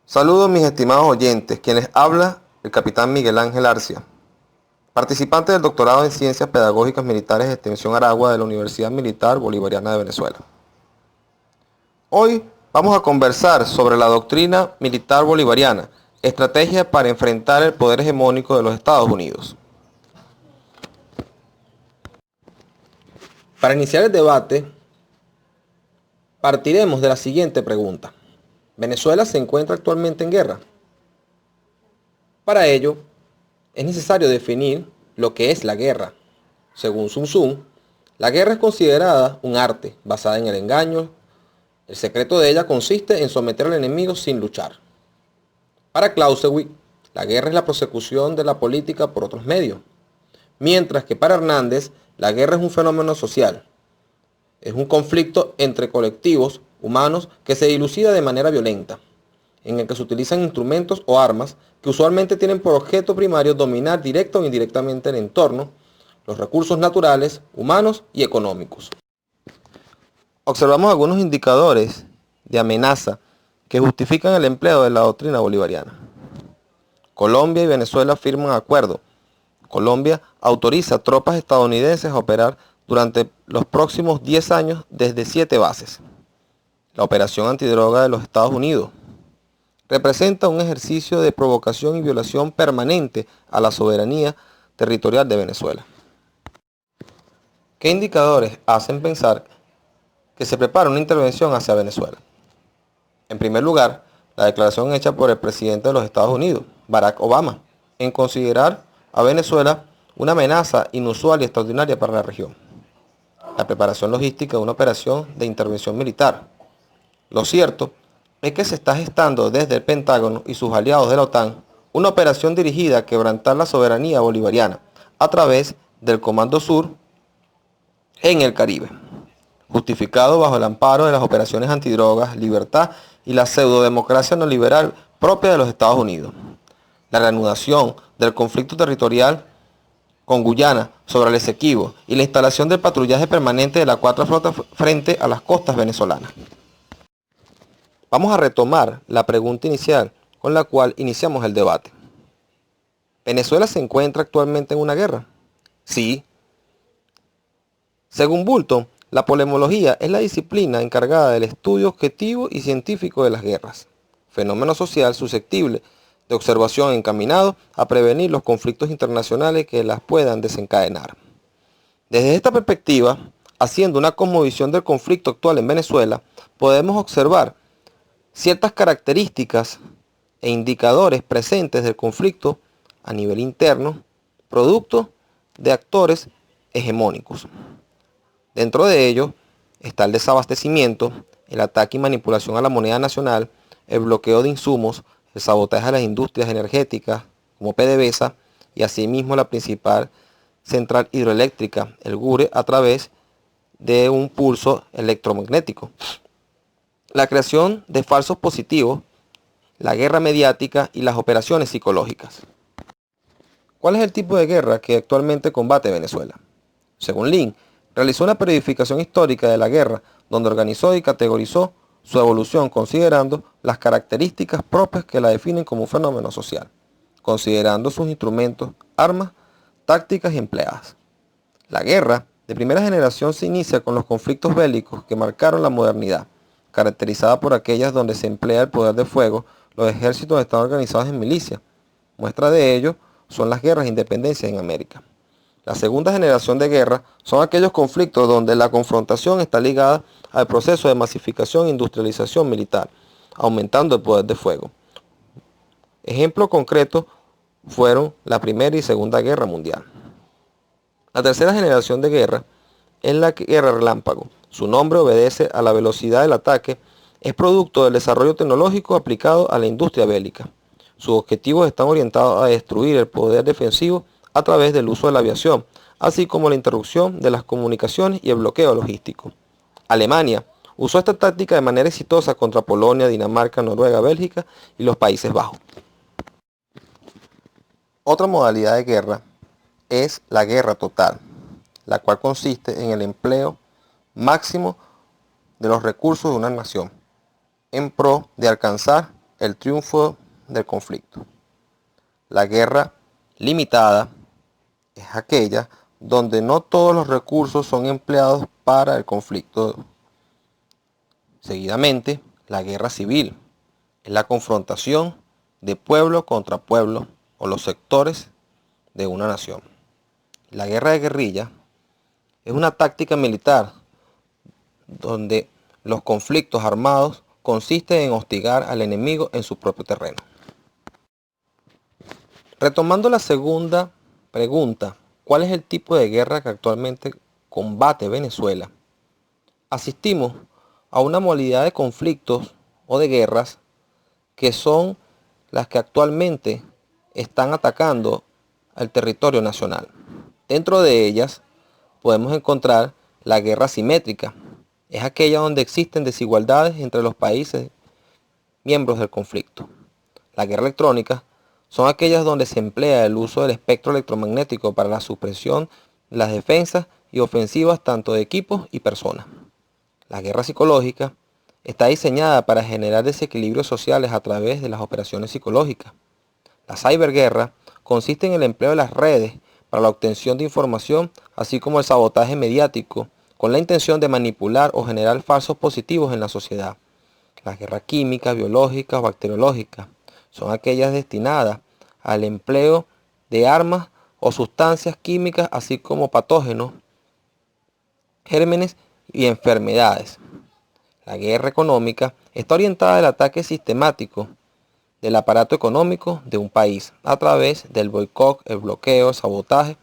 Saludos mis estimados oyentes, quienes habla el capitán Miguel Ángel Arcia, participante del doctorado en Ciencias Pedagógicas Militares de Extensión Aragua de la Universidad Militar Bolivariana de Venezuela. Hoy vamos a conversar sobre la doctrina militar bolivariana, estrategia para enfrentar el poder hegemónico de los Estados Unidos. Para iniciar el debate, partiremos de la siguiente pregunta. ¿Venezuela se encuentra actualmente en guerra? Para ello, es necesario definir lo que es la guerra. Según Sun Tzu, la guerra es considerada un arte basada en el engaño. El secreto de ella consiste en someter al enemigo sin luchar. Para Clausewitz, la guerra es la prosecución de la política por otros medios, mientras que para Hernández, la guerra es un fenómeno social. Es un conflicto entre colectivos humanos que se dilucida de manera violenta, en el que se utilizan instrumentos o armas que usualmente tienen por objeto primario dominar directa o indirectamente el entorno, los recursos naturales, humanos y económicos. Observamos algunos indicadores de amenaza que justifican el empleo de la doctrina bolivariana. Colombia y Venezuela firman acuerdo. Colombia autoriza tropas estadounidenses a operar durante los próximos 10 años desde 7 bases. La operación antidroga de los Estados Unidos representa un ejercicio de provocación y violación permanente a la soberanía territorial de Venezuela. ¿Qué indicadores hacen pensar que se prepara una intervención hacia Venezuela? En primer lugar, la declaración hecha por el presidente de los Estados Unidos, Barack Obama, en considerar a Venezuela una amenaza inusual y extraordinaria para la región. La preparación logística de una operación de intervención militar. Lo cierto es que se está gestando desde el Pentágono y sus aliados de la OTAN una operación dirigida a quebrantar la soberanía bolivariana a través del Comando Sur en el Caribe, justificado bajo el amparo de las operaciones antidrogas, libertad y la pseudodemocracia neoliberal propia de los Estados Unidos. La reanudación del conflicto territorial con Guyana sobre el Esequibo y la instalación del patrullaje permanente de la Cuarta Flota frente a las costas venezolanas. Vamos a retomar la pregunta inicial con la cual iniciamos el debate. ¿Venezuela se encuentra actualmente en una guerra? Sí. Según Bulton, la polemología es la disciplina encargada del estudio objetivo y científico de las guerras, fenómeno social susceptible de observación encaminado a prevenir los conflictos internacionales que las puedan desencadenar. Desde esta perspectiva, haciendo una cosmovisión del conflicto actual en Venezuela, podemos observar ciertas características e indicadores presentes del conflicto a nivel interno, producto de actores hegemónicos. Dentro de ello está el desabastecimiento, el ataque y manipulación a la moneda nacional, el bloqueo de insumos, el sabotaje a las industrias energéticas como PDVSA y asimismo la principal central hidroeléctrica, el GURE, a través de un pulso electromagnético. La creación de falsos positivos, la guerra mediática y las operaciones psicológicas. ¿Cuál es el tipo de guerra que actualmente combate Venezuela? Según Lin, realizó una periodificación histórica de la guerra, donde organizó y categorizó su evolución considerando las características propias que la definen como un fenómeno social, considerando sus instrumentos, armas, tácticas y empleadas. La guerra de primera generación se inicia con los conflictos bélicos que marcaron la modernidad, caracterizada por aquellas donde se emplea el poder de fuego. Los ejércitos están organizados en milicias. Muestra de ello son las guerras de independencia en América. La segunda generación de guerra son aquellos conflictos donde la confrontación está ligada al proceso de masificación e industrialización militar, aumentando el poder de fuego. Ejemplos concretos fueron la Primera y Segunda Guerra Mundial. La tercera generación de guerra es la guerra relámpago. Su nombre obedece a la velocidad del ataque, es producto del desarrollo tecnológico aplicado a la industria bélica. Sus objetivos están orientados a destruir el poder defensivo a través del uso de la aviación, así como la interrupción de las comunicaciones y el bloqueo logístico. Alemania usó esta táctica de manera exitosa contra Polonia, Dinamarca, Noruega, Bélgica y los Países Bajos. Otra modalidad de guerra es la guerra total, la cual consiste en el empleo máximo de los recursos de una nación en pro de alcanzar el triunfo del conflicto. La guerra limitada es aquella donde no todos los recursos son empleados para el conflicto. Seguidamente, la guerra civil es la confrontación de pueblo contra pueblo o los sectores de una nación. La guerra de guerrilla es una táctica militar donde los conflictos armados consisten en hostigar al enemigo en su propio terreno. Retomando la segunda pregunta, ¿cuál es el tipo de guerra que actualmente combate Venezuela? Asistimos a una modalidad de conflictos o de guerras que son las que actualmente están atacando al territorio nacional. Dentro de ellas podemos encontrar la guerra asimétrica. Es aquella donde existen desigualdades entre los países miembros del conflicto. La guerra electrónica son aquellas donde se emplea el uso del espectro electromagnético para la supresión, las defensas y ofensivas tanto de equipos y personas. La guerra psicológica está diseñada para generar desequilibrios sociales a través de las operaciones psicológicas. La ciberguerra consiste en el empleo de las redes para la obtención de información, así como el sabotaje mediático, con la intención de manipular o generar falsos positivos en la sociedad. Las guerras químicas, biológicas o bacteriológicas son aquellas destinadas al empleo de armas o sustancias químicas, así como patógenos, gérmenes y enfermedades. La guerra económica está orientada al ataque sistemático del aparato económico de un país a través del boicot, el bloqueo, el sabotaje.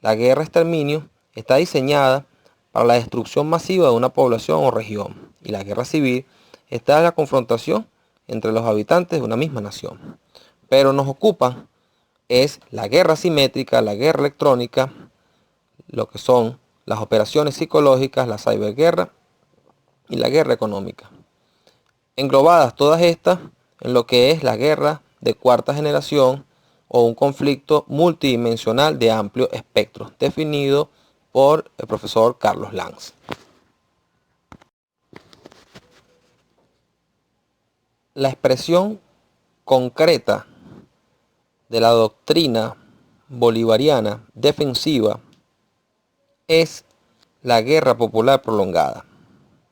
La guerra exterminio está diseñada para la destrucción masiva de una población o región, y la guerra civil está en la confrontación entre los habitantes de una misma nación. Pero nos ocupan es la guerra asimétrica, la guerra electrónica, lo que son las operaciones psicológicas, la ciberguerra y la guerra económica. Englobadas todas estas en lo que es la guerra de cuarta generación o un conflicto multidimensional de amplio espectro, definido por el profesor Carlos Lanz. La expresión concreta de la doctrina bolivariana defensiva es la guerra popular prolongada,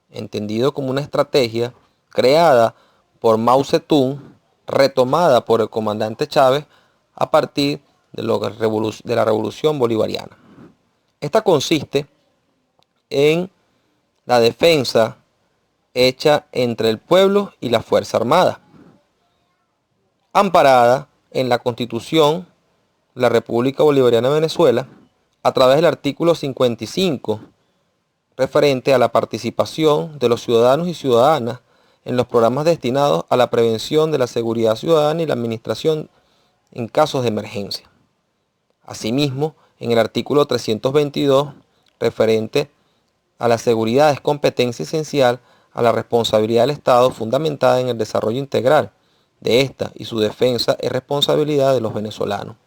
entendido como una estrategia creada por Mao Zedong, retomada por el comandante Chávez a partir de la revolución bolivariana. Esta consiste en la defensa hecha entre el pueblo y la Fuerza Armada, amparada en la Constitución de la República Bolivariana de Venezuela a través del artículo 55, referente a la participación de los ciudadanos y ciudadanas en los programas destinados a la prevención de la seguridad ciudadana y la administración en casos de emergencia. Asimismo, en el artículo 322, referente a la seguridad, es competencia esencial a la responsabilidad del Estado fundamentada en el desarrollo integral de esta, y su defensa es responsabilidad de los venezolanos.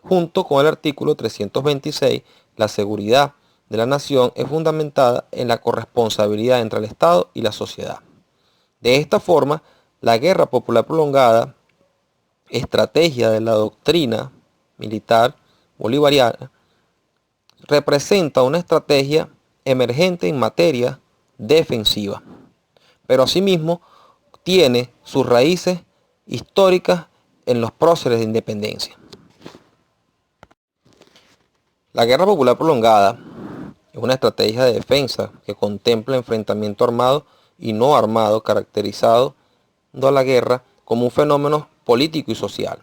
Junto con el artículo 326, la seguridad de la nación es fundamentada en la corresponsabilidad entre el Estado y la sociedad. De esta forma, la guerra popular prolongada, estrategia de la doctrina militar bolivariana, representa una estrategia emergente en materia defensiva, pero asimismo tiene sus raíces históricas en los próceres de independencia. La guerra popular prolongada es una estrategia de defensa que contempla enfrentamiento armado y no armado, caracterizado a la guerra como un fenómeno político y social.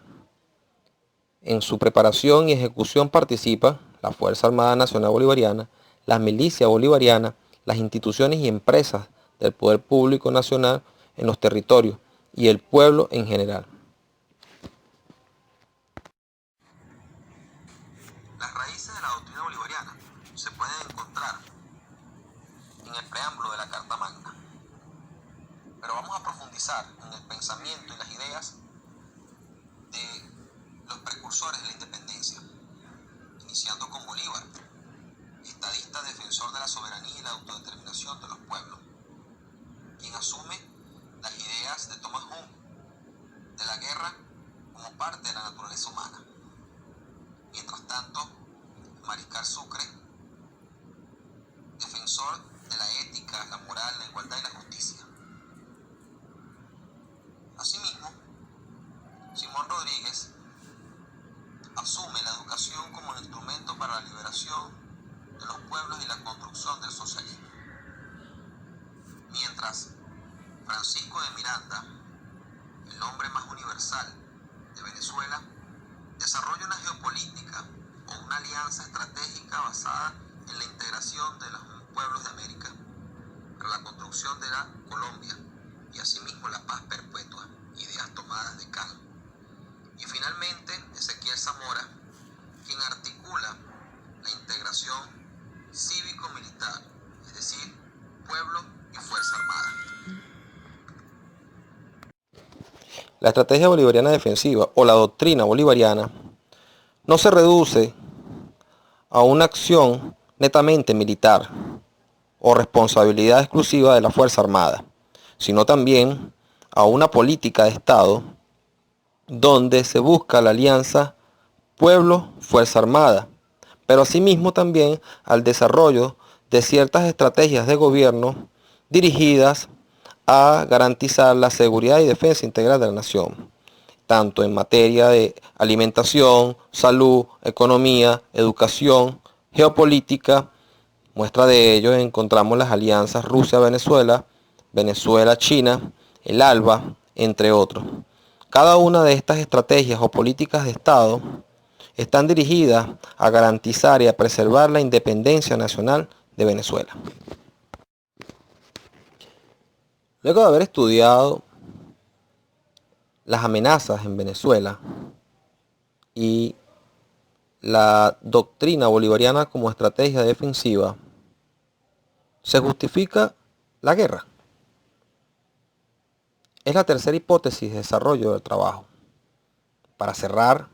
En su preparación y ejecución participa la Fuerza Armada Nacional Bolivariana, las milicias bolivarianas, las instituciones y empresas del poder público nacional en los territorios y el pueblo en general. Las raíces de la doctrina bolivariana se pueden encontrar en el preámbulo de la Carta Magna, pero vamos a profundizar en el pensamiento y las ideas de los precursores de la independencia, iniciando con Bolívar, estadista defensor de la soberanía y la autodeterminación de los pueblos, quien asume las ideas de Thomas Hume la guerra como parte de la naturaleza humana. Mientras tanto, Mariscal Sucre, defensor de la ética, la moral, la igualdad y la justicia. Asimismo, Simón Rodríguez asume la educación como un instrumento para la liberación de los pueblos y la construcción del socialismo. Mientras Francisco de Miranda, el hombre más universal de Venezuela, desarrolla una geopolítica o una alianza estratégica basada en la integración de los pueblos de América para la construcción de la Colombia y asimismo la paz perpetua, ideas tomadas de Kant. Y finalmente Ezequiel Zamora, quien articula la integración cívico-militar, es decir, pueblo y fuerza armada. La estrategia bolivariana defensiva o la doctrina bolivariana no se reduce a una acción netamente militar o responsabilidad exclusiva de la Fuerza Armada, sino también a una política de Estado donde se busca la alianza pueblo-Fuerza Armada, pero asimismo también al desarrollo de ciertas estrategias de gobierno dirigidas a garantizar la seguridad y defensa integral de la nación, tanto en materia de alimentación, salud, economía, educación, geopolítica. Muestra de ello encontramos las alianzas Rusia-Venezuela, Venezuela-China, el ALBA, entre otros. Cada una de estas estrategias o políticas de Estado están dirigidas a garantizar y a preservar la independencia nacional de Venezuela. Luego de haber estudiado las amenazas en Venezuela y la doctrina bolivariana como estrategia defensiva, se justifica la guerra. Es la tercera hipótesis de desarrollo del trabajo. Para cerrar,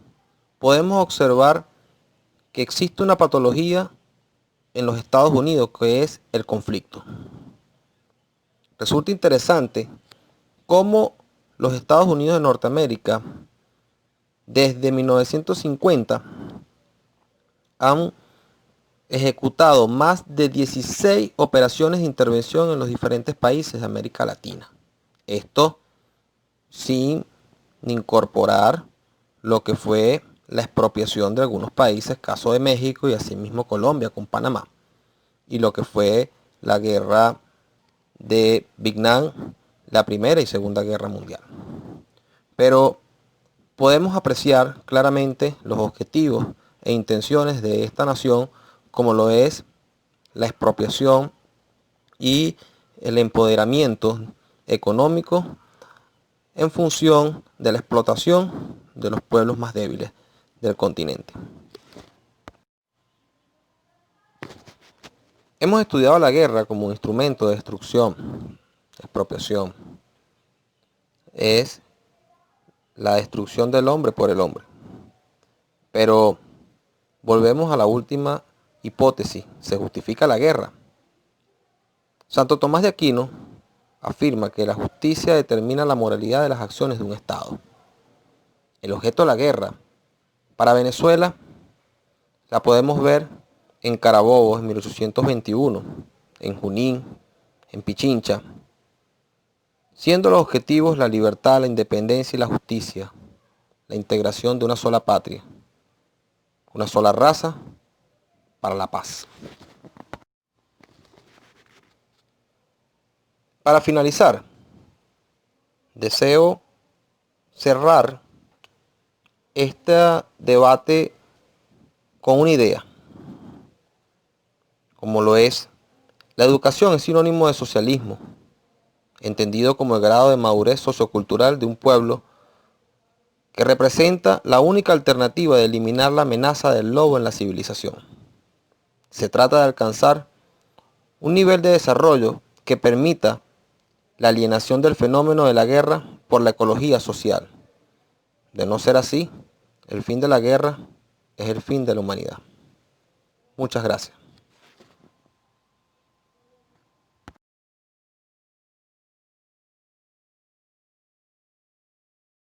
podemos observar que existe una patología en los Estados Unidos que es el conflicto. Resulta interesante cómo los Estados Unidos de Norteamérica desde 1950 han ejecutado más de 16 operaciones de intervención en los diferentes países de América Latina. Esto sin incorporar lo que fue la expropiación de algunos países, caso de México y asimismo Colombia con Panamá, y lo que fue la guerra de Vietnam, la Primera y Segunda Guerra Mundial. Pero podemos apreciar claramente los objetivos e intenciones de esta nación, como lo es la expropiación y el empoderamiento económico en función de la explotación de los pueblos más débiles del continente. Hemos estudiado la guerra como un instrumento de destrucción, expropiación. Es la destrucción del hombre por el hombre. Pero volvemos a la última hipótesis, ¿se justifica la guerra? Santo Tomás de Aquino afirma que la justicia determina la moralidad de las acciones de un Estado. El objeto de la guerra para Venezuela la podemos ver en Carabobo en 1821, en Junín, en Pichincha, siendo los objetivos la libertad, la independencia y la justicia, la integración de una sola patria, una sola raza para la paz. Para finalizar, deseo cerrar este debate con una idea, como lo es: la educación es sinónimo de socialismo, entendido como el grado de madurez sociocultural de un pueblo que representa la única alternativa de eliminar la amenaza del lobo en la civilización. Se trata de alcanzar un nivel de desarrollo que permita la alienación del fenómeno de la guerra por la ecología social. De no ser así, el fin de la guerra es el fin de la humanidad. Muchas gracias.